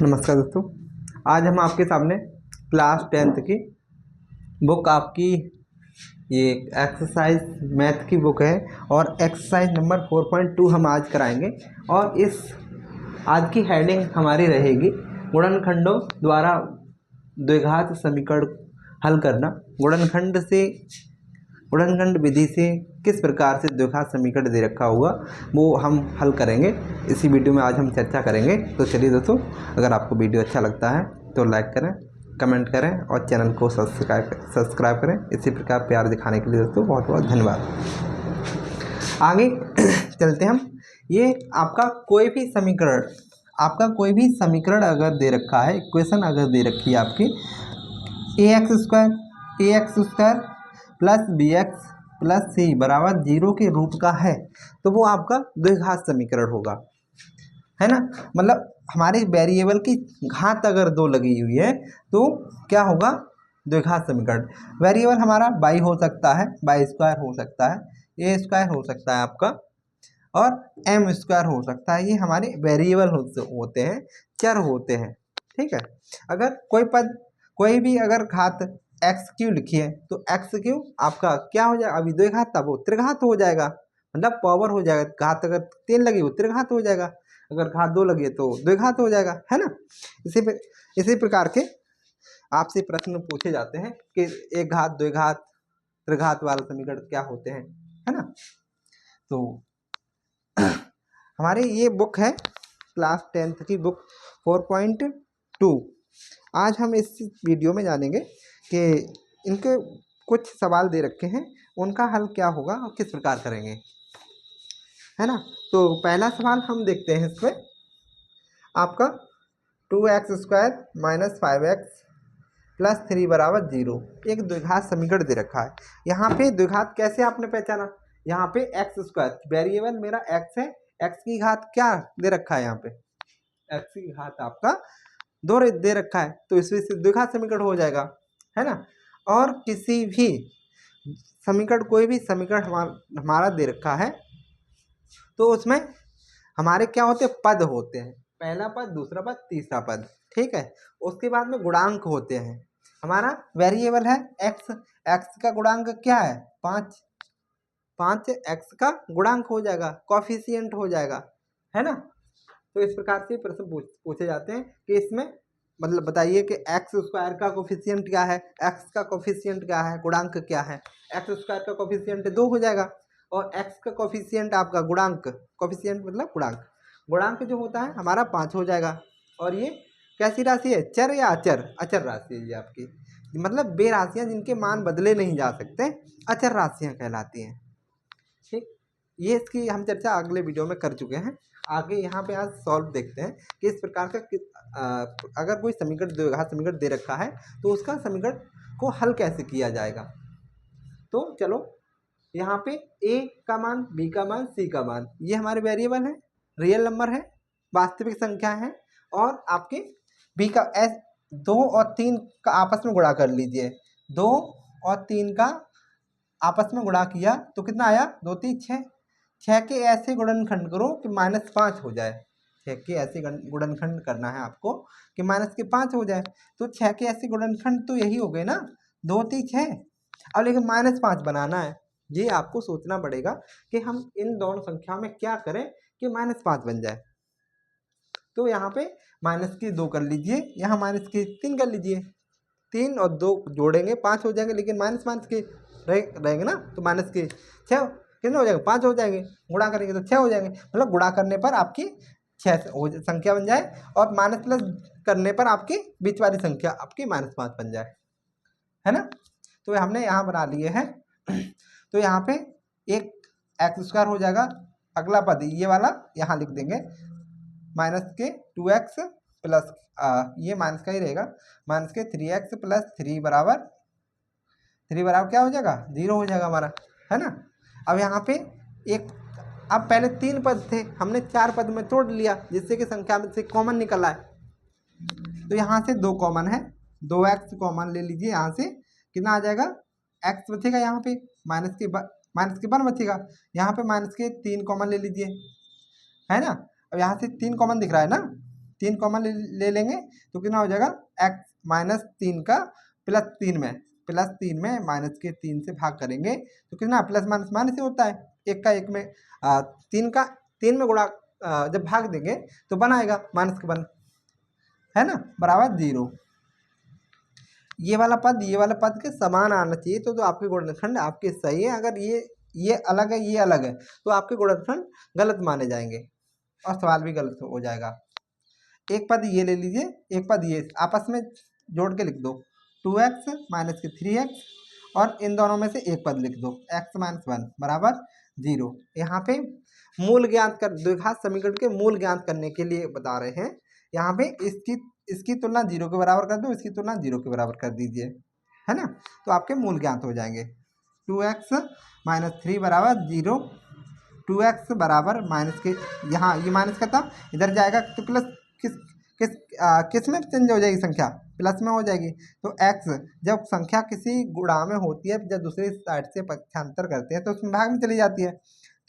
नमस्कार दोस्तों। आज हम आपके सामने क्लास 10th की बुक आपकी ये एक्सरसाइज मैथ की बुक है और एक्सरसाइज नंबर 4.2 हम आज कराएंगे। और इस आज की हेडिंग हमारी रहेगी गुणनखंडों द्वारा द्विघात समीकरण हल करना। गुणनखंड विधि से किस प्रकार से द्विघात समीकरण दे रखा होगा वो हम हल करेंगे। इसी वीडियो में आज हम चर्चा करेंगे। तो चलिए दोस्तों, अगर आपको वीडियो अच्छा लगता है तो लाइक करें, कमेंट करें और चैनल को सब्सक्राइब करें। इसी प्रकार प्यार दिखाने के लिए दोस्तों बहुत बहुत धन्यवाद। आगे चलते हम। ये आपका कोई भी समीकरण अगर दे रखा है, इक्वेशन अगर दे रखी है आपकी ax² plus bx plus c बराबर 0 के रूप का है तो वो आपका द्विघात समीकरण होगा, है ना। मतलब हमारे वेरिएबल की घात अगर 2 लगी हुई है तो क्या होगा, द्विघात समीकरण। वेरिएबल हमारा y हो सकता है, y² हो सकता है, a² हो सकता है आपका, और m² हो सकता है। ये हमारे वेरिएबल होते हैं, चर होते हैं, ठीक है। अगर कोई भी अगर घात x³ लिखी है तो x³ आपका क्या हो जाएगा, अभी द्विघात था वो त्रिघात हो जाएगा, मतलब पावर हो जाएगा। घात अगर 3 लगी वो त्रिघात हो जाएगा, अगर घात 2 लगी है तो द्विघात हो जाएगा, है ना। इसी प्रकार के आपसे प्रश्न पूछे जाते हैं कि एक घात, द्विघात, त्रिघात वाले समीकरण क्या होते हैं, है ना। तो हमारी ये बुक है क्लास 10th की बुक 4.2। आज हम इस वीडियो में जानेंगे कि इनके कुछ सवाल दे रखे हैं, उनका हल क्या होगा और किस प्रकार करेंगे, है ना। तो पहला सवाल हम देखते हैं इसमें आपका 2x² माइनस 5x प्लस 3 बराबर 0 एक द्विघात समीकरण दे रखा है। यहाँ पे द्विघात कैसे आपने पहचाना, यहाँ पे x² वेरिएबल मेरा x है, x की घात क्या दे रखा है, यहाँ पे x की घात आपका 2 दे रखा है तो इसमें से द्विघात समीकरण हो जाएगा, है ना। और किसी भी समीकरण, कोई भी समीकरण हमारा दे रखा है तो उसमें हमारे क्या होते हैं, पद होते हैं। पहला पद, दूसरा पद, तीसरा पद, ठीक है। उसके बाद में गुणांक होते हैं। हमारा वेरिएबल है x, x का गुणांक क्या है 5 x का गुणांक हो जाएगा, कॉफिशिएंट हो जाएगा, है ना। तो इस प्रकार से प्रश्न पूछे जाते हैं कि इसमें मतलब बताइए कि x² का कोफिशिएंट क्या है, x का कोफिशिएंट क्या है, गुणांक क्या है। x² का कोफिशिएंट 2 हो जाएगा और x का कोफिशिएंट आपका गुणांक, कोफिशिएंट मतलब गुणांक जो होता है हमारा 5 हो जाएगा। और ये कैसी राशि है, चर या अचर, अचर राशि है ये आपकी, मतलब वे राशियाँ जिनके मान बदले नहीं जा सकते, अचर राशियाँ कहलाती हैं, ठीक। ये इसकी हम चर्चा अगले वीडियो में कर चुके हैं। आगे यहाँ पे आज सॉल्व देखते हैं कि इस प्रकार का अगर कोई समीकरण, द्विघात समीकरण दे रखा है तो उसका समीकरण को हल कैसे किया जाएगा। तो चलो, यहाँ पे a का मान, b का मान, c का मान, ये हमारे वेरिएबल है, रियल नंबर है, वास्तविक संख्या है। और आपके b का 2 और 3 का आपस में गुणा कर लीजिए, 2 और 3 का आपस में गुणा किया तो कितना आया, 2 3 6, 6 के ऐसे गुणनखंड करो कि -5 हो जाए। 6 के ऐसे गुणनखंड करना है आपको कि -5 हो जाए। तो 6 के ऐसे गुणनखंड तो यही हो गए ना, 2 3 6। अब लेकिन -5 बनाना है, ये आपको सोचना पड़ेगा कि हम इन दोनों संख्याओं में क्या करें कि -5 बन जाए। तो यहाँ पे -2 कर लीजिए, यहाँ -3 कर लीजिए, 3 और 2 जोड़ेंगे 5 हो जाएंगे, लेकिन -5 के रहेंगे ना, तो -6 कितने हो जाएंगे, 5 हो जाएंगे, गुणा करेंगे तो 6 हो जाएंगे। मतलब गुणा करने पर आपकी 6 संख्या बन जाए और माइनस प्लस करने पर आपकी बीच वाली संख्या आपकी -5 बन जाए, है ना। तो हमने यहाँ बना लिए हैं। तो यहाँ पे एक x² हो जाएगा, अगला पद ये वाला यहाँ लिख देंगे -2x प्लस ये माइनस का ही रहेगा, -3x प्लस 3 बराबर क्या हो जाएगा, 0 हो जाएगा हमारा, है ना। अब यहाँ पे अब पहले 3 पद थे, हमने 4 पद में तोड़ लिया जिससे कि संख्या में से कॉमन निकल आए। तो यहाँ से 2 कॉमन है, 2x कॉमन ले लीजिए, यहाँ से कितना आ जाएगा, x बचेगा, यहाँ पे माइनस के 1 बचेगा, यहाँ पे -3 कॉमन ले लीजिए, है ना। अब यहाँ से 3 कॉमन दिख रहा है ना, 3 कॉमन ले लेंगे तो कितना हो जाएगा x माइनस 3 का प्लस 3 में माइनस के 3 से भाग करेंगे तो कितना प्लस माइनस माइनस ही होता है, एक का एक में 3 में गुणा जब भाग देंगे तो 1 आएगा, माइनस के 1 है ना, बराबर 0। ये वाला पद के समान आना चाहिए तो आपके गुणनखंड आपके सही है। अगर ये अलग है ये अलग है तो आपके गुणनखंड गलत माने जाएंगे और सवाल भी गलत हो जाएगा। एक पद ये ले लीजिए, एक पद ये आपस में जोड़ के लिख दो 2x माइनस के 3x और इन दोनों में से एक पद लिख दो x माइनस 1 बराबर 0। यहाँ पे मूल ज्ञात कर द्विघात समीकरण के मूल ज्ञात करने के लिए बता रहे हैं। यहाँ पे इसकी तुलना 0 के बराबर कर दो, इसकी तुलना 0 के बराबर कर दीजिए, है ना, तो आपके मूल ज्ञात हो जाएंगे। 2x माइनस 3 बराबर 0, 2x बराबर माइनस के यहाँ ये माइनस का था इधर जाएगा तो प्लस किस में चेंज हो जाएगी, संख्या प्लस में हो जाएगी। तो x जब संख्या किसी गुणा में होती है जब दूसरी साइड से पक्षांतर करते हैं तो उसमें भाग में चली जाती है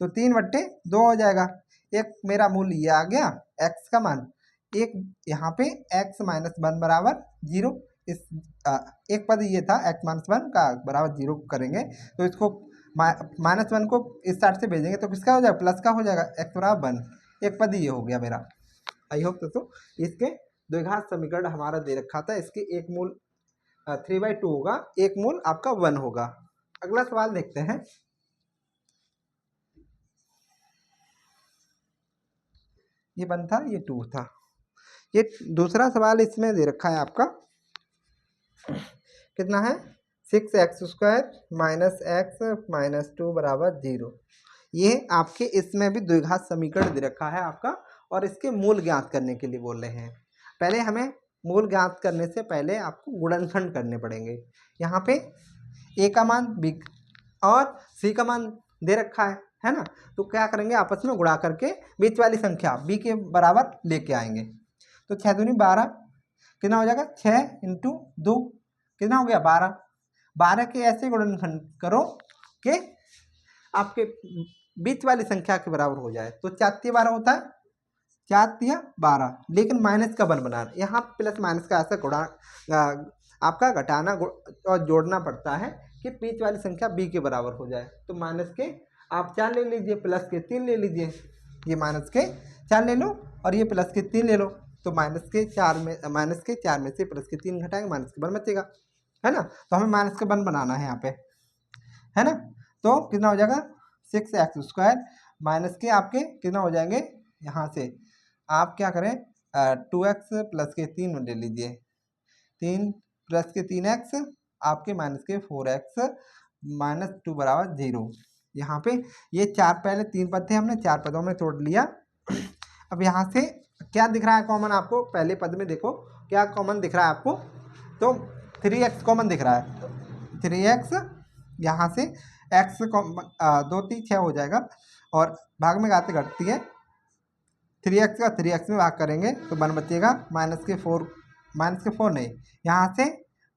तो 3/2 हो जाएगा। एक मेरा मूल ये आ गया x का मान, एक यहाँ पे x माइनस 1 बराबर 0, इस एक पद ये था x माइनस 1 का बराबर 0 करेंगे तो इसको माइनस 1 को इस साइड से भेजेंगे तो किसका हो जाएगा, प्लस का हो जाएगा, x बराबर 1। एक पद ये हो गया मेरा। आई होप दोस्तों इसके द्विघात समीकरण हमारा दे रखा था, इसके एक मूल 3/2 होगा, एक मूल आपका 1 होगा। अगला सवाल देखते हैं। ये 1 था ये 2 था। ये दूसरा सवाल इसमें दे रखा है आपका कितना है 6x² माइनस x माइनस 2 बराबर 0। ये आपके इसमें भी द्विघात समीकरण दे रखा है आपका और इसके मूल ज्ञात करने के लिए बोल रहे हैं। पहले हमें मूल ज्ञात करने से पहले आपको गुणनखंड करने पड़ेंगे। यहाँ पे a का मान b और c का मान दे रखा है ना, तो क्या करेंगे आपस में गुणा करके बीच वाली संख्या b के बराबर लेके आएंगे। तो 6 दूनी 12 कितना हो जाएगा, 6 × 2 कितना हो गया 12। 12 के ऐसे गुणनखंड करो कि आपके बीच वाली संख्या के बराबर हो जाए। तो 4 × 12 होता है 4 × 12, लेकिन माइनस का 1 बना, यहाँ प्लस माइनस का ऐसा गुणा आपका घटाना और जोड़ना पड़ता है कि बीच वाली संख्या b के बराबर हो जाए। तो माइनस के आप 4 ले लीजिए, प्लस के 3 ले लीजिए, ये माइनस के 4 ले लो और ये प्लस के 3 ले लो। तो माइनस के 4 में से प्लस के 3 घटाएंगे, माइनस के 1 बचेगा, है ना। तो हमें माइनस के 1 बनाना है यहाँ पे, है ना। तो कितना हो जाएगा 6x² माइनस के आपके कितना हो जाएंगे, यहाँ से आप क्या करें 2x प्लस के 3 ले लीजिए, 3 प्लस के 3x आपके माइनस के 4x माइनस 2 बराबर 0। यहाँ पे ये 4 पहले 3 पद थे, हमने 4 पदों में तोड़ लिया। अब यहाँ से क्या दिख रहा है कॉमन आपको, पहले पद में देखो क्या कॉमन दिख रहा है आपको, तो 3x कॉमन दिख रहा है। 3x यहाँ से x 2 3 6 हो जाएगा और भाग में गाते घटती है, 3x का 3x में भाग करेंगे तो 1 बचेगा, माइनस के 4 नहीं, यहाँ से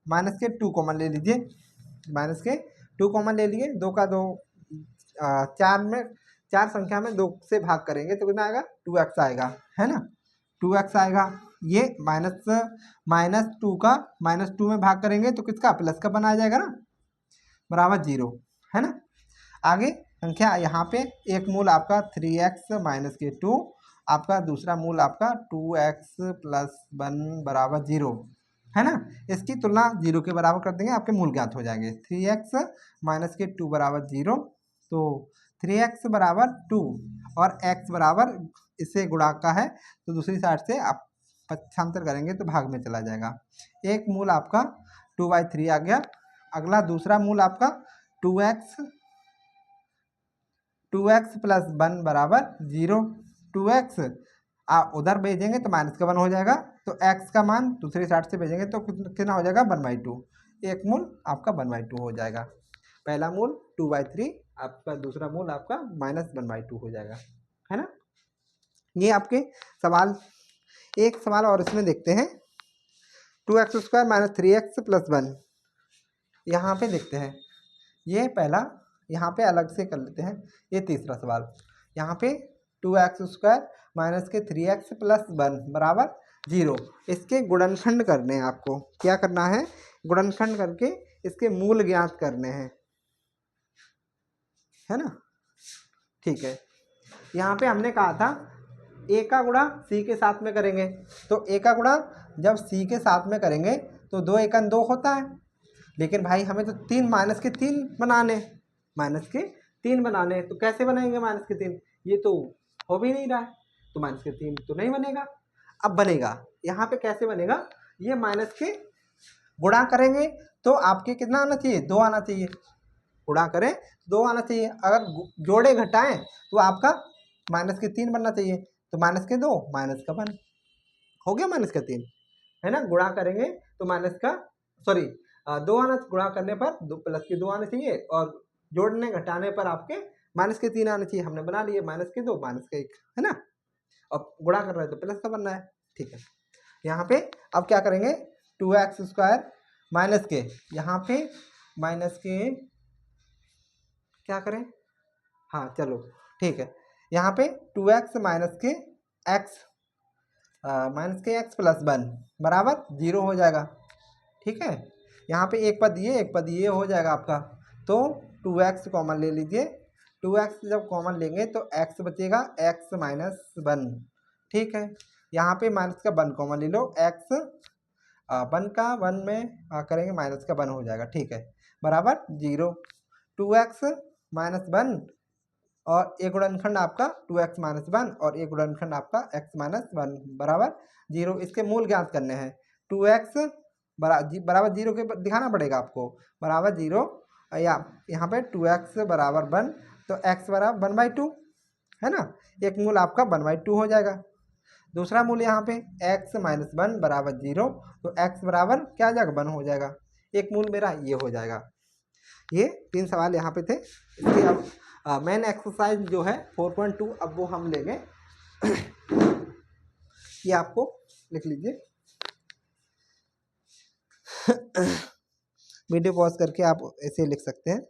माइनस के 2 कॉमन ले लीजिए, माइनस के 2 कॉमन ले लिए, 2 का 2 4 संख्या में 2 से भाग करेंगे तो कितना आएगा 2x आएगा, है ना, 2x आएगा। ये माइनस 2 का माइनस 2 में भाग करेंगे तो किसका प्लस का 1 आ जाएगा ना, बराबर 0, है ना। आगे संख्या यहाँ पे एक मूल आपका 3x माइनस के 2, आपका दूसरा मूल आपका 2x प्लस 1 बराबर 0, है ना। इसकी तुलना 0 के बराबर कर देंगे, आपके मूल ज्ञात हो जाएंगे। 3x माइनस के 2 बराबर 0, तो 3x बराबर 2 और x बराबर इससे गुणा का है तो दूसरी साइड से आप पक्षांतर करेंगे तो भाग में चला जाएगा। एक मूल आपका 2/3 आ गया। अगला दूसरा मूल आपका 2x प्लस 1 बराबर 0, 2x आप उधर भेजेंगे तो माइनस का 1 हो जाएगा, तो x का मान दूसरी साइड से भेजेंगे तो कितना हो जाएगा 1/2, एक मूल आपका 1/2 हो जाएगा। पहला मूल 2/3 आपका, दूसरा मूल आपका माइनस 1/2 हो जाएगा, है ना। ये आपके सवाल, एक सवाल और इसमें देखते हैं 2x² माइनस 3x प्लस 1, यहाँ पे देखते हैं। ये पहला यहाँ पे अलग से कर लेते हैं। ये तीसरा सवाल, यहाँ पे 2x² माइनस के 3x प्लस 1 बराबर 0। इसके गुणनखंड करने हैं आपको। क्या करना है? गुणनखंड करके इसके मूल ज्ञात करने हैं, है ना। ठीक है, यहाँ पे हमने कहा था ए का गुणा सी के साथ में करेंगे, तो ए का गुणा जब सी के साथ में करेंगे तो 2 एकन 2 होता है। लेकिन भाई हमें तो 3 माइनस के 3 बनाने, माइनस के 3 बनाने, तो कैसे बनाएंगे माइनस के 3? ये तो हो भी नहीं रहा है, तो माइनस के 3 तो नहीं बनेगा। अब बनेगा, यहाँ पे कैसे बनेगा? ये माइनस के गुणा करेंगे तो आपके कितना आना चाहिए? 2 आना चाहिए। गुणा करें 2 आना चाहिए। अगर जोड़े घटाएं तो आपका माइनस के 3 बनना चाहिए, तो माइनस के 2 माइनस का 1 हो गया, माइनस का 3, है ना। गुणा करेंगे तो माइनस का सॉरी 2 आना, गुणा करने पर 2 प्लस के 2 आने चाहिए, और जोड़ने घटाने पर आपके माइनस के 3 आने चाहिए। हमने बना लिए माइनस के 2 माइनस का 1, है ना। अब गुणा कर रहे हैं तो प्लस का बनना है, ठीक है। यहाँ पे अब क्या करेंगे? 2x² माइनस के, यहाँ पे माइनस के क्या करें? हाँ चलो ठीक है, यहाँ पे 2x माइनस के x प्लस 1 बराबर 0 हो जाएगा, ठीक है। यहाँ पे एक पद ये हो जाएगा आपका, तो 2x कॉमन ले लीजिए। 2x जब कॉमन लेंगे तो x बचेगा x माइनस 1, ठीक है। यहाँ पे माइनस का 1 कॉमन ले लो, x 1 का 1 में करेंगे माइनस का 1 हो जाएगा, ठीक है, बराबर 0। 2x माइनस 1 और एक गुणनखंड आपका 2x माइनस 1 और एक गुणनखंड आपका x माइनस 1 बराबर 0। इसके मूल ज्ञात करने हैं। 2x बराबर 0 के दिखाना पड़ेगा आपको, बराबर 0, या यहाँ पे 2x बराबर 1, तो x बराबर 1/2, है ना। एक मूल आपका 1/2 हो जाएगा। दूसरा मूल यहाँ पे x माइनस 1 बराबर 0, तो x बराबर क्या आ जाएगा? 1 हो जाएगा। एक मूल मेरा ये हो जाएगा। ये 3 सवाल यहाँ पे थे। इसके अब मेन एक्सरसाइज जो है 4.2, अब वो हम लेंगे। ये आपको लिख लीजिए। वीडियो पॉज करके आप ऐसे लिख सकते हैं।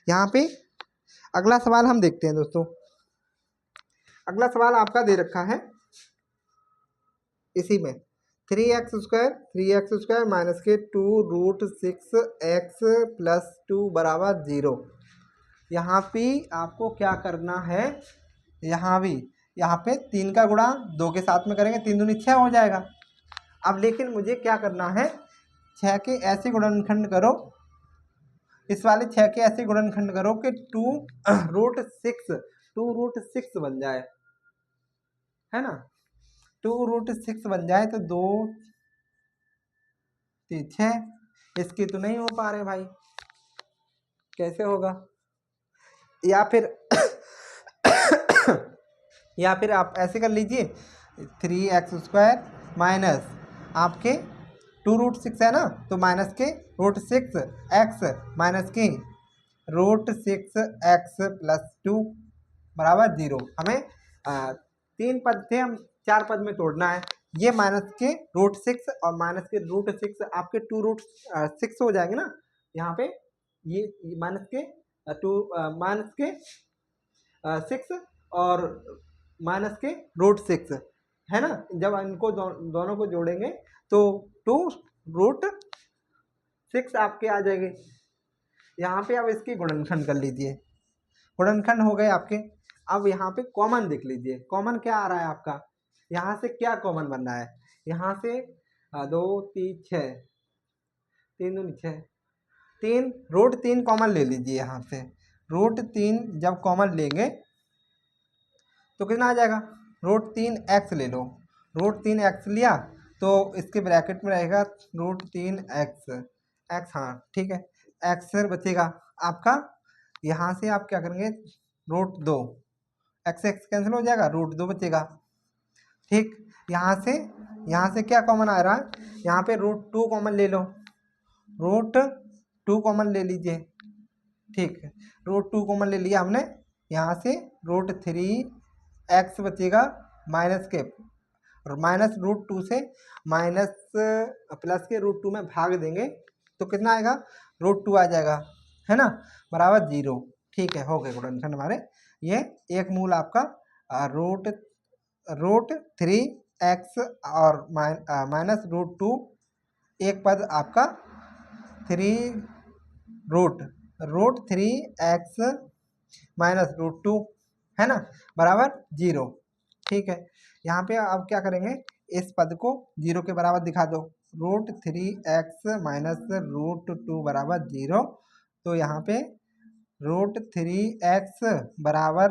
यहाँ पे अगला सवाल हम देखते हैं दोस्तों। अगला सवाल आपका दे रखा है इसी में 3x² माइनस के 2√6x प्लस 2 बराबर 0। यहाँ पे आपको क्या करना है? यहाँ पे 3 का गुणा 2 के साथ में करेंगे, 3 दूनी 6 हो जाएगा। अब लेकिन मुझे क्या करना है? 6 के ऐसे गुणनखंड करो, इस वाले 6 के ऐसे गुणनखंड करो कि 2√6 बन जाए, है ना। 2√6 बन जाए तो 2 3 6, इसके तो नहीं हो पा रहे भाई, कैसे होगा? या फिर आप ऐसे कर लीजिए, 3x² माइनस आपके 2√6 है ना, तो माइनस के √6x माइनस के √6x प्लस 2 बराबर 0। हमें 3 पद थे, हम 4 पद में तोड़ना है। ये माइनस के √6 और माइनस के √6 आपके 2√6 हो जाएंगे ना। यहाँ पे ये माइनस के 6 और माइनस के √6, है ना। जब इनको दोनों को जोड़ेंगे तो 2√6 आपके आ जाएंगे। यहाँ पे अब इसके गुणनखंड कर लीजिए, गुणनखंड हो गए आपके। अब यहाँ पे कॉमन देख लीजिए, कॉमन क्या आ रहा है आपका? यहाँ से क्या कॉमन बन रहा है? यहाँ से 2 3 6, 3 दूनी 6, 3√3 कॉमन ले लीजिए। यहाँ से √3 जब कॉमन लेंगे तो कितना आ जाएगा? √3x ले लो, √3x लिया तो इसके ब्रैकेट में रहेगा √3x, हाँ ठीक है, x बचेगा आपका। यहाँ से आप क्या करेंगे? √2, x कैंसिल हो जाएगा, √2 बचेगा, ठीक। यहाँ से क्या कॉमन आ रहा है? यहाँ पे √2 कॉमन ले लो, √2 कॉमन ले लीजिए, ठीक है। √2 कॉमन ले लिया हमने। यहाँ से √3 एक्स बचेगा माइनस के, और माइनस रूट टू से माइनस प्लस के रूट टू में भाग देंगे तो कितना आएगा, रूट टू आ जाएगा, है ना, बराबर 0। ठीक है, हो गए गुणनखंड हमारे। ये एक मूल आपका रूट 3x और माइनस रूट टू, एक पद आपका 3 root 3x minus root two, है ना, बराबर 0। ठीक है, यहाँ पे आप क्या करेंगे, इस पद को 0 के बराबर दिखा दो, root 3x minus root two बराबर 0। तो यहाँ पे रूट 3x बराबर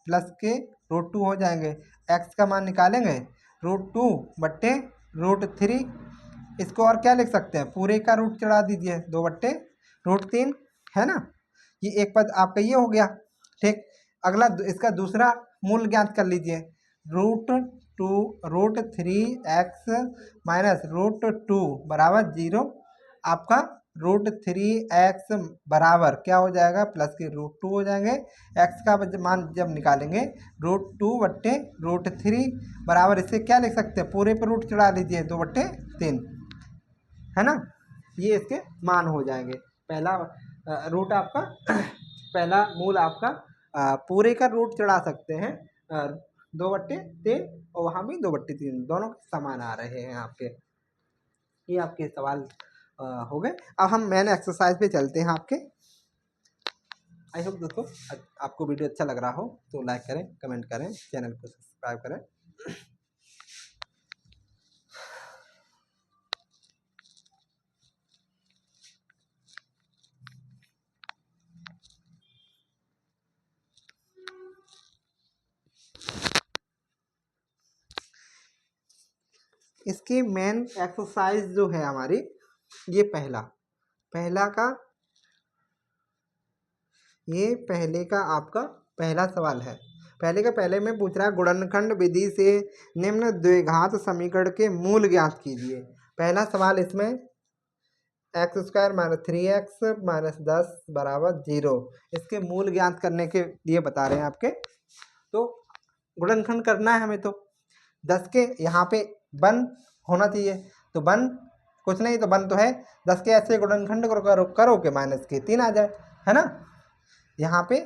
प्लस के रूट टू हो जाएंगे, x का मान निकालेंगे रूट टू बट्टे रूट 3। इसको और क्या लिख सकते हैं, पूरे का रूट चढ़ा दीजिए, 2 बट्टे रूट 3, है ना। ये एक पद आपका ये हो गया। ठीक, अगला इसका दूसरा मूल ज्ञात कर लीजिए, root 3x minus root two बराबर 0। आपका रूट 3x बराबर क्या हो जाएगा, प्लस के रूट टू हो जाएंगे। x का मान जब निकालेंगे रूट टू बट्टे रूट 3 बराबर, इससे क्या लिख सकते हैं, पूरे पर रूट चढ़ा लीजिए, 2 बट्टे 3, है ना। ये इसके मान हो जाएंगे। पहला रूट आपका पहला मूल आपका पूरे का रूट चढ़ा सकते हैं, 2 बट्टे 3, और वहाँ भी 2 बट्टे 3, दोनों समान आ रहे हैं आपके। ये आपके सवाल हो गए। अब हम मेन एक्सरसाइज पे चलते हैं आपके। आई होप दोस्तों आपको वीडियो अच्छा लग रहा हो तो लाइक करें, कमेंट करें, चैनल को सब्सक्राइब करें। इसकी मेन एक्सरसाइज जो है हमारी, ये पहला का ये पहले का आपका पहला सवाल है। पहले में पूछ रहा है, गुणनखंड विधि से निम्न द्विघात समीकरण के मूल ज्ञात कीजिए। पहला सवाल इसमें x square minus 3x minus 10 बराबर 0, इसके मूल ज्ञात करने के लिए बता रहे हैं आपके। तो गुणनखंड करना है हमें, तो 10 के यहाँ पे 1 होना चाहिए, तो 1 कुछ नहीं, तो 1 तो है, 10 के ऐसे गुणनखंड करो के माइनस के 3 आ जाए, है ना। यहाँ पे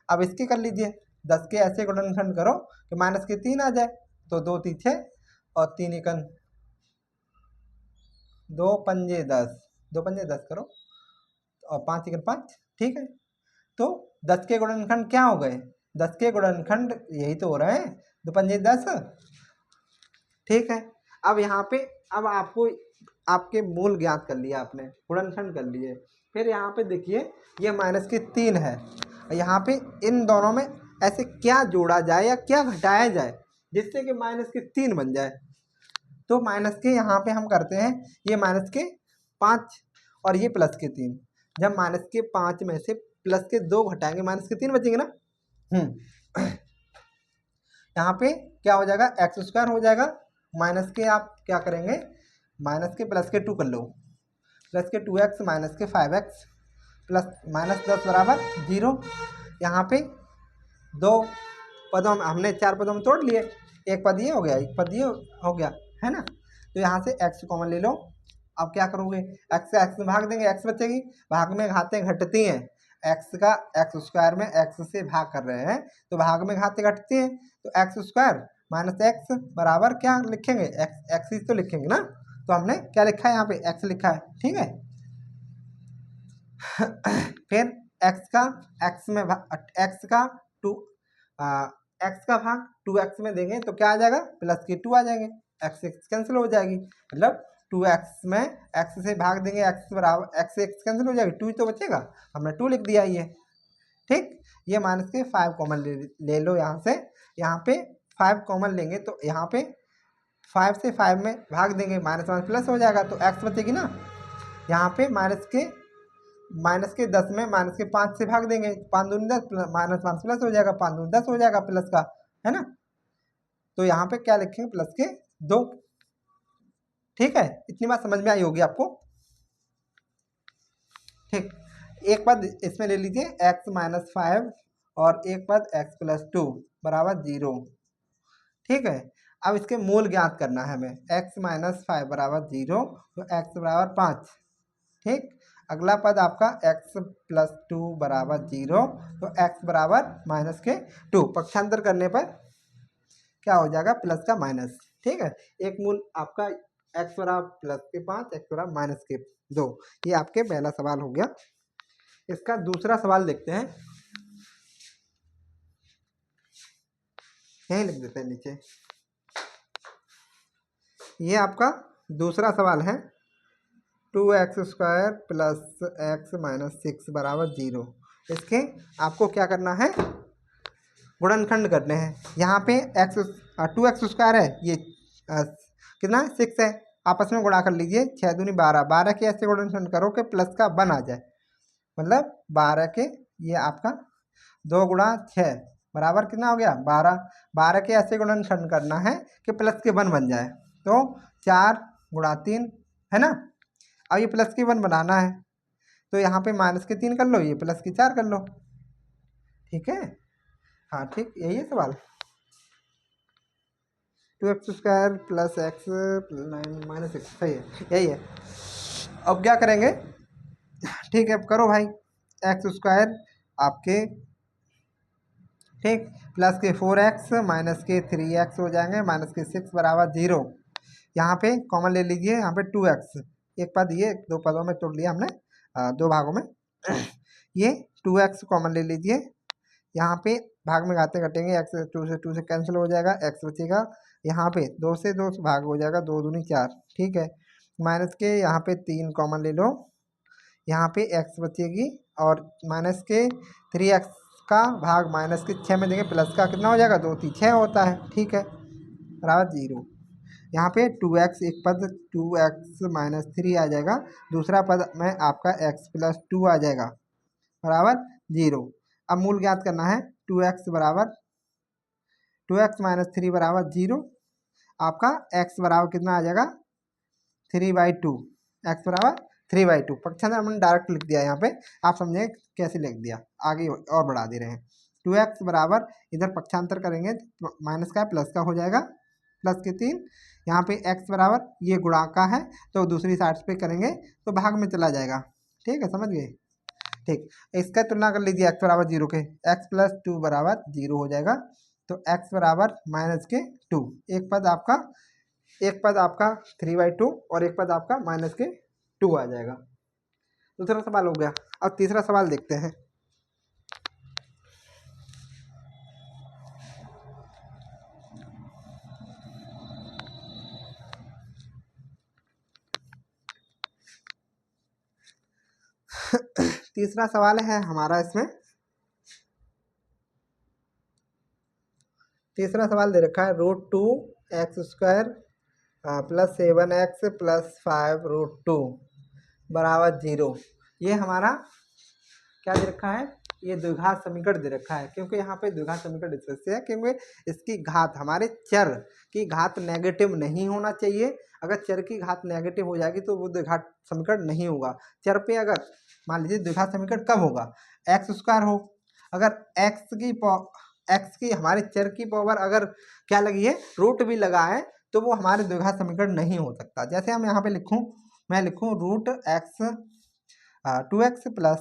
अब इसके कर लीजिए, 10 के ऐसे गुणनखंड करो कि माइनस के 3 आ जाए, तो 2 तीछे और 3 एकन 2 पंजे 10, 2 पंजे 10 करो और 5 एकन 5। ठीक है, तो 10 के गुणनखंड क्या हो गए, 10 के गुणनखंड यही तो हो रहे हैं, 2 पंजे 10। ठीक है, अब यहाँ पे अब आपको आपके मूल ज्ञात कर लिया आपने, गुणनखंड कर लिए। फिर यहाँ पे देखिए ये माइनस के 3 है, यहाँ पे इन दोनों में ऐसे क्या जोड़ा जाए या क्या घटाया जाए जिससे कि माइनस के 3 बन जाए। तो माइनस के यहाँ पे हम करते हैं, ये माइनस के 5 और ये प्लस के 3, जब माइनस के 5 में से प्लस के 2 घटाएंगे माइनस के 3 बचेंगे ना। यहाँ पे क्या हो जाएगा, एक्स स्क्वायर हो जाएगा, माइनस के आप क्या करेंगे, माइनस के प्लस के 2 कर लो, प्लस के 2x माइनस के 5x प्लस माइनस 10 बराबर 0। यहाँ पे 2 पदों में हमने 4 पदों में तोड़ लिए, एक पद ये हो गया, एक पद ये हो गया, है ना। तो यहाँ से x कॉमन ले लो। अब क्या करोगे, x से x में भाग देंगे, x बचेगी, भाग में घातें घटती हैं, x का एक्स स्क्वायर में x से भाग कर रहे हैं तो भाग में घातें घटती हैं, तो एक्स स्क्वायर माइनस एक्स बराबर क्या लिखेंगे, एक्स ही तो लिखेंगे ना। तो हमने क्या लिखा है, यहाँ पे x लिखा है, ठीक है। फिर x में x का 2 x का भाग 2x में देंगे तो क्या आ जाएगा, प्लस के 2 आ जाएंगे, x कैंसिल हो जाएगी, मतलब 2x में x से भाग देंगे, x बराबर x से x कैंसिल हो जाएगी, 2 ही तो बचेगा, हमने 2 लिख दिया ये। ठीक, ये माइनस के 5 कॉमन ले लो यहाँ पे 5 कॉमन लेंगे तो यहाँ पे 5 से 5 में भाग देंगे, माइनस माइनस प्लस हो जाएगा, तो x बचेगी ना। यहाँ पे माइनस के 10 में माइनस के 5 से भाग देंगे, 5 दूनी 10, माइनस माइनस प्लस हो जाएगा, 5 दूनी 10 हो जाएगा प्लस का, है ना। तो यहाँ पे क्या लिखेंगे, प्लस के 2। ठीक है, इतनी बात समझ में आई होगी आपको। ठीक, एक बात इसमें ले लीजिए, x माइनस 5 और एक पद x प्लस 2 बराबर 0। ठीक है, अब इसके मूल ज्ञात करना है हमें। x माइनस 5 बराबर 0, तो x बराबर 5। ठीक, अगला पद आपका x प्लस 2 बराबर 0, तो x बराबर माइनस के 2। पक्षांतर करने पर क्या हो जाएगा, प्लस का माइनस। ठीक है, एक मूल आपका x बराबर प्लस के 5, x बराबर माइनस के 2। ये आपके पहला सवाल हो गया। इसका दूसरा सवाल देखते हैं, यहीं लिख देते हैं नीचे। ये आपका दूसरा सवाल है, 2x² प्लस x माइनस 6 बराबर 0। इसके आपको क्या करना है, गुणनखंड करने हैं। यहाँ पे 2x² है, ये कितना है, 6 है, आपस में गुणा कर लीजिए। 6 दूनी 12, 12 के ऐसे गुणनखंड करो कि प्लस का 1 आ जाए, मतलब 12 के ये आपका 2 गुणा 6 बराबर कितना हो गया, 12। 12 के ऐसे गुणनखंड करना है कि प्लस के 1 बन जाए, तो 4 गुणा 3 है ना। अब ये प्लस के 1 बनाना है, तो यहाँ पे माइनस के 3 कर लो, ये प्लस के 4 कर लो। ठीक है, हाँ ठीक, यही है सवाल। 2x² प्लस x माइनस 6, सही है, यही है। अब क्या करेंगे, ठीक है, अब करो भाई। x² आपके, ठीक, प्लस के 4x माइनस के 3x हो जाएंगे, माइनस के 6 बराबर 0। यहाँ पे कॉमन ले लीजिए, यहाँ पे 2x, एक पद ये 2 पदों में तोड़ लिया हमने, 2 भागों में। ये 2x कॉमन ले लीजिए, यहाँ पे भाग में घाते घटेंगे, x 2 से कैंसिल हो जाएगा, x बचेगा। यहाँ पे 2 से 2 भाग हो जाएगा, 2 दूनी 4। ठीक है, माइनस के यहाँ पे 3 कॉमन ले लो, यहाँ पे x बचेगी, और माइनस के 3x का भाग माइनस के 6 में देंगे, प्लस का कितना हो जाएगा, 2 3 6 होता है। ठीक है, बराबर 0। यहाँ पे 2x, एक पद 2x माइनस 3 आ जाएगा, दूसरा पद में आपका x प्लस 2 आ जाएगा, बराबर 0। अब मूल ज्ञात करना है, 2x बराबर 2x माइनस 3 बराबर 0। आपका x बराबर कितना आ जाएगा, 3/2। x बराबर 3/2। पक्षांतर हमने डायरेक्ट लिख दिया, यहाँ पे आप समझेंगे कैसे लिख दिया, आगे और बढ़ा दे रहे हैं। 2x बराबर, इधर पक्षांतर करेंगे माइनस का प्लस का हो जाएगा, प्लस के 3। यहाँ पे x बराबर, ये गुणा का है तो दूसरी साइड पे करेंगे तो भाग में चला जाएगा। ठीक है, समझ गए। ठीक, इसका तुलना कर लीजिए x बराबर 0 के, x प्लस 2 बराबर 0 हो जाएगा, तो x बराबर माइनस के 2। एक पद आपका 3/2 और एक पद आपका माइनस के 2 आ जाएगा। दूसरा सवाल हो गया। अब तीसरा सवाल देखते हैं। तीसरा सवाल है हमारा, इसमें तीसरा सवाल दे रखा है, √2x² प्लस 7x प्लस 5√2 बराबर 0। ये हमारा क्या दे रखा है, ये द्विघात समीकरण दे रखा है। क्योंकि यहाँ पे द्विघात समीकरण इससे है क्योंकि इसकी घात, हमारे चर की घात नेगेटिव नहीं होना चाहिए। अगर चर की घात नेगेटिव हो जाएगी तो वो द्विघात समीकरण नहीं होगा। चर पे अगर मान लीजिए द्विघात समीकरण कब होगा, x² हो, अगर x की हमारे चर की पावर अगर क्या लगी है, रूट भी लगा है, तो वो हमारे द्विघात समीकरण नहीं हो सकता। जैसे हम यहाँ पे मैं लिखूँ √2x प्लस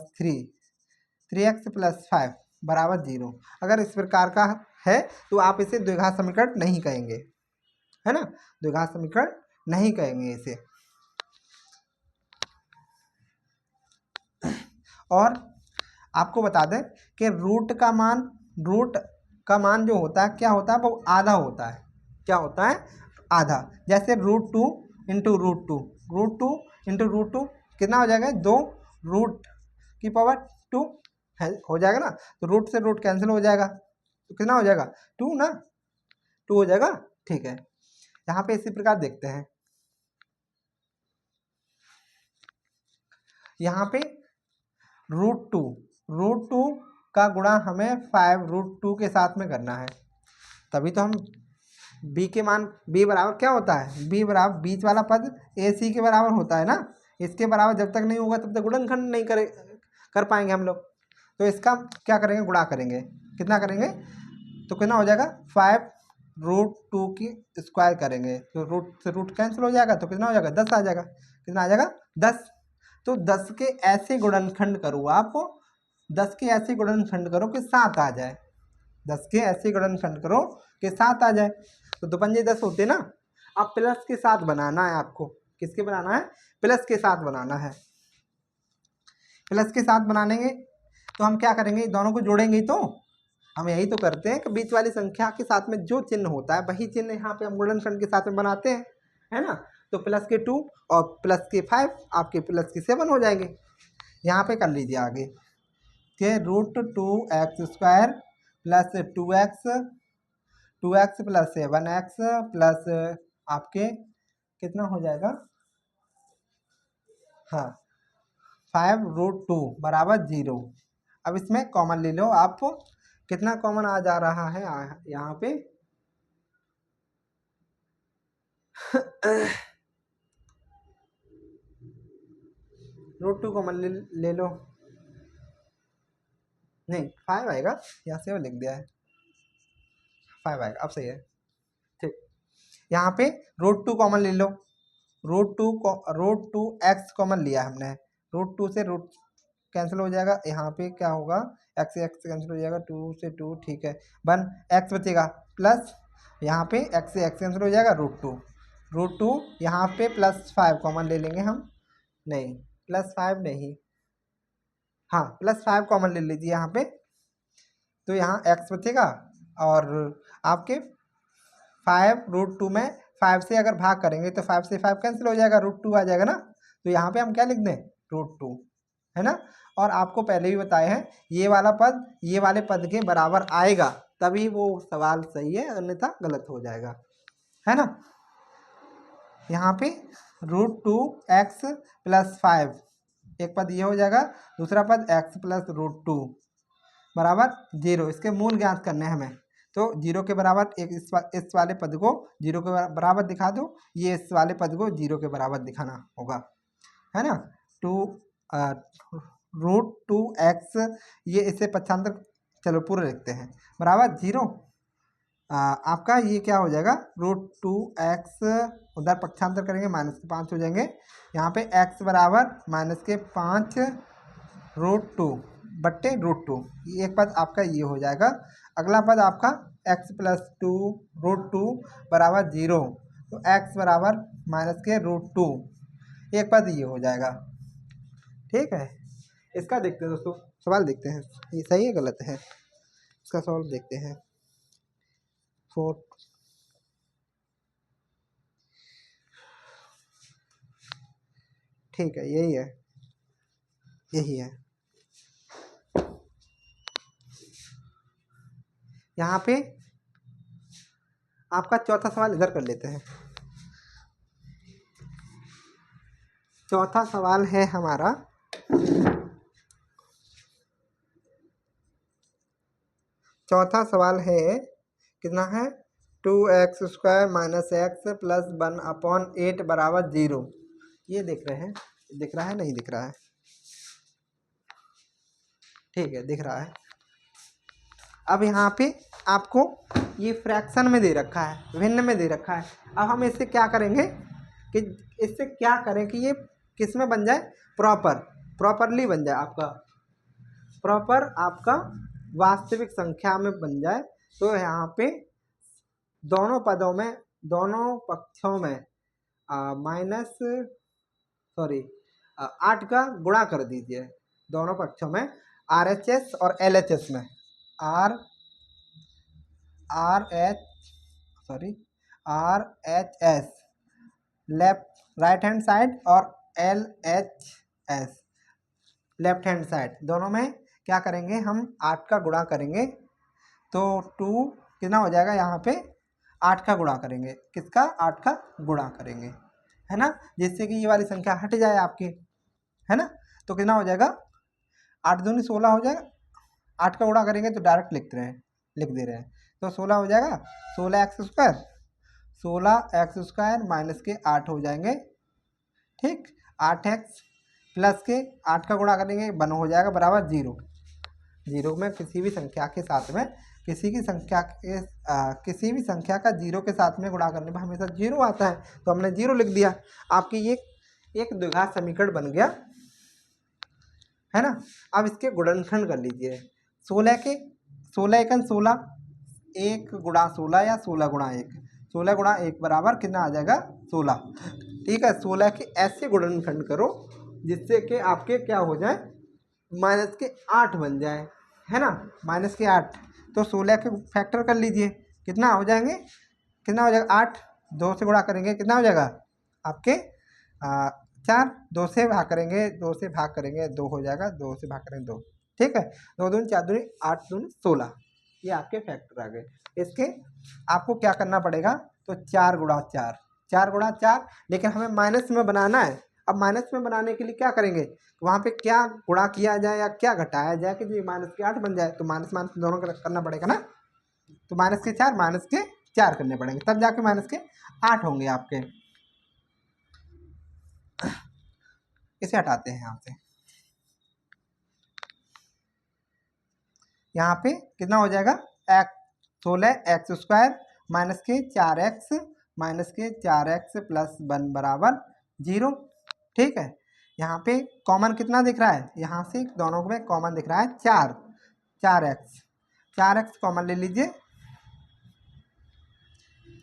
3x प्लस 5 बराबर 0। अगर इस प्रकार का है तो आप इसे द्विघात समीकरण नहीं कहेंगे, है ना, द्विघात समीकरण नहीं कहेंगे इसे। और आपको बता दें कि रूट का मान जो होता है, क्या होता है, वो आधा होता है। क्या होता है, आधा। जैसे √2 इंटू √2 कितना हो जाएगा, 2 रूट की पावर 2 हो जाएगा ना, तो रूट से रूट कैंसिल हो जाएगा, तो कितना हो जाएगा, 2 ना, 2 हो जाएगा। ठीक है, यहाँ पे इसी प्रकार देखते हैं, यहाँ पे √2 का गुणा हमें 5√2 के साथ में करना है, तभी तो हम b के मान, b बराबर क्या होता है, b बराबर बीच वाला पद ac के बराबर होता है ना। इसके बराबर जब तक नहीं होगा तब तक गुणनखंड नहीं कर पाएंगे हम लोग। तो इसका क्या करेंगे, गुणा करेंगे। कितना करेंगे, तो कितना हो जाएगा 5√2 की स्क्वायर करेंगे तो रूट से रूट कैंसिल हो जाएगा, तो कितना हो जाएगा 10 आ जाएगा। कितना आ जाएगा 10। तो 10 के ऐसे गुणनखंड करो आप, 10 के ऐसे गुणनखंड करो कि 7 आ जाए। 10 के ऐसे गुणनखंड करो कि 7 आ जाए। तो 2 पंजे 10 होते ना। अब प्लस के साथ बनाना है आपको। किसके बनाना है, प्लस के साथ बनाना है। प्लस के साथ बनाएंगे तो हम क्या करेंगे, दोनों को जोड़ेंगे। तो हम यही तो करते हैं कि बीच वाली संख्या के साथ में जो चिन्ह होता है वही चिन्ह यहाँ पे हम गुणनखंड के साथ में बनाते हैं, है ना। तो प्लस के 2 और प्लस के 5 आपके प्लस के 7 हो जाएंगे। यहाँ पे कर लीजिए आगे कि √2x² plus 2x plus 7x plus आपके कितना हो जाएगा, हाँ 5√2 बराबर 0। अब इसमें कॉमन ले लो आप। कितना कॉमन आ जा रहा है यहाँ पे √2 कॉमन ले लो। नहीं 5 आएगा, यहाँ से वो लिख दिया है 5 आएगा, अब सही है। ठीक, यहाँ पे √2 कॉमन ले लो। √2 कॉमन लिया हमने। √2 से रूट कैंसिल हो जाएगा। यहाँ पे क्या होगा, x से x कैंसिल हो जाएगा, 2 से 2 ठीक है 1 x बचेगा प्लस यहाँ पे x से x कैंसिल हो जाएगा √2 यहाँ पे प्लस 5 कॉमन ले लेंगे हम। नहीं प्लस 5 नहीं, हाँ प्लस 5 कॉमन ले लीजिए यहाँ पे। तो यहाँ x बचेगा और आपके 5√2 में 5 से अगर भाग करेंगे तो 5 से 5 कैंसिल हो जाएगा, √2 आ जाएगा ना। तो यहाँ पे हम क्या लिख दें, √2, है ना। और आपको पहले भी बताए हैं ये वाला पद ये वाले पद के बराबर आएगा तभी वो सवाल सही है, अन्यथा गलत हो जाएगा, है ना। यहाँ पे √2x प्लस 5 एक पद ये हो जाएगा, दूसरा पद x प्लस √2 बराबर 0। इसके मूल ज्ञात करने हैं हमें। तो 0 के बराबर एक इस वाले पद को 0 के बराबर दिखा दो, ये इस वाले पद को 0 के बराबर दिखाना होगा, है ना। √2x ये इसे पक्षांतर, चलो पूरे लिखते हैं, बराबर 0। आपका ये क्या हो जाएगा, √2x उधर पक्षांतर करेंगे -5 हो जाएंगे। यहाँ पे x बराबर -5√2 बट्टे √2, एक पद आपका ये हो जाएगा। अगला पद आपका x प्लस 2√2 बराबर 0, तो x बराबर -√2 एक पद ये हो जाएगा। ठीक है, इसका देखते हैं दोस्तों, सवाल देखते हैं ये सही है गलत है, इसका सवाल देखते हैं। 4 ठीक है, यही है, यही है। यहाँ पे आपका चौथा सवाल इधर कर लेते हैं। चौथा सवाल है हमारा, चौथा सवाल है कितना है, 2x² - x प्लस 1/8 बराबर 0। ये देख रहे हैं, दिख रहा है नहीं दिख रहा है, ठीक है दिख रहा है। अब यहाँ पे आपको ये फ्रैक्शन में दे रखा है, भिन्न में दे रखा है। अब हम इससे क्या करेंगे कि इससे क्या करें कि ये किस में बन जाए, प्रॉपरली बन जाए, आपका प्रॉपर आपका वास्तविक संख्या में बन जाए। तो यहाँ पे दोनों पदों में, दोनों पक्षों में 8 का गुणा कर दीजिए। दोनों पक्षों में RHS और LHS में RHS left right hand side और LHS लेफ्ट हैंड साइड, दोनों में क्या करेंगे हम 8 का गुणा करेंगे। तो 2 कितना हो जाएगा, यहाँ पे 8 का गुणा करेंगे, किसका 8 का गुणा करेंगे, है ना, जिससे कि ये वाली संख्या हट जाए आपकी, है ना। तो कितना हो जाएगा, 8 दूनी 16 हो जाएगा। 8 का गुणा करेंगे तो डायरेक्ट लिख दे रहे हैं, तो 16 हो जाएगा, 16x² माइनस के 8 हो जाएंगे, ठीक। 8x प्लस के 8 का गुणा करेंगे 1 हो जाएगा बराबर 0। जीरो में किसी भी संख्या के साथ में किसी भी संख्या का जीरो के साथ में गुणा करने पर हमेशा जीरो आता है, तो हमने जीरो लिख दिया। आपकी ये एक द्विघात समीकरण बन गया, है ना। अब इसके गुणनखंड कर लीजिए। 16 एकन 16, 1 गुणा 16 या 16 गुणा 1, 16 गुणा 1 बराबर कितना आ जाएगा 16। ठीक है, 16 के ऐसे गुणनखंड करो जिससे कि आपके क्या हो जाए, माइनस के 8 बन जाए, है ना, माइनस के 8। तो 16 के फैक्टर कर लीजिए, कितना हो जाएंगे, कितना हो जाएगा 8, 2 से गुणा करेंगे कितना हो जाएगा आपके 4, 2 से भाग करेंगे 2 हो जाएगा, 2 से भाग करेंगे 2। ठीक है, 2 दूनी 4 दूनी 8 दूनी 16, ये आपके फैक्टर आ गए। इसके आपको क्या करना पड़ेगा, तो 4 गुणा 4, 4 गुणा 4, लेकिन हमें माइनस में बनाना है। अब माइनस में बनाने के लिए क्या करेंगे, वहाँ पे क्या गुणा किया जाए या क्या घटाया जाए कि जी माइनस के 8 बन जाए, तो माइनस माइनस दोनों का करना पड़ेगा ना। तो माइनस के 4 करने पड़ेंगे, तब जाके माइनस के 8 होंगे आपके। इसे हटाते हैं यहाँ से, यहाँ पे कितना हो जाएगा 16x² माइनस के 4x प्लस 1 बराबर 0। ठीक है, यहाँ पे कॉमन कितना दिख रहा है, यहाँ से दोनों में कॉमन दिख रहा है 4x कॉमन ले लीजिए।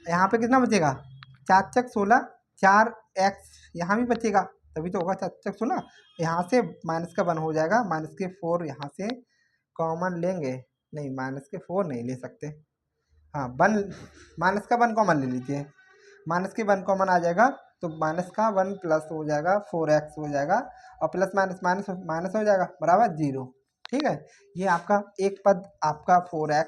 यहाँ पे कितना बचेगा 4 चक 16, 4x यहाँ भी बचेगा, तभी तो होगा 4 चक 16। यहाँ से माइनस का 1 हो जाएगा, माइनस के 4 यहाँ से कॉमन लेंगे, नहीं माइनस के 4 नहीं ले सकते, हाँ 1 माइनस का 1 कॉमन ले लीजिए, माइनस के 1 कॉमन आ जाएगा, तो माइनस का 1 प्लस हो जाएगा 4x हो जाएगा, और प्लस माइनस माइनस माइनस हो जाएगा बराबर 0। ठीक है, ये आपका एक पद आपका 4x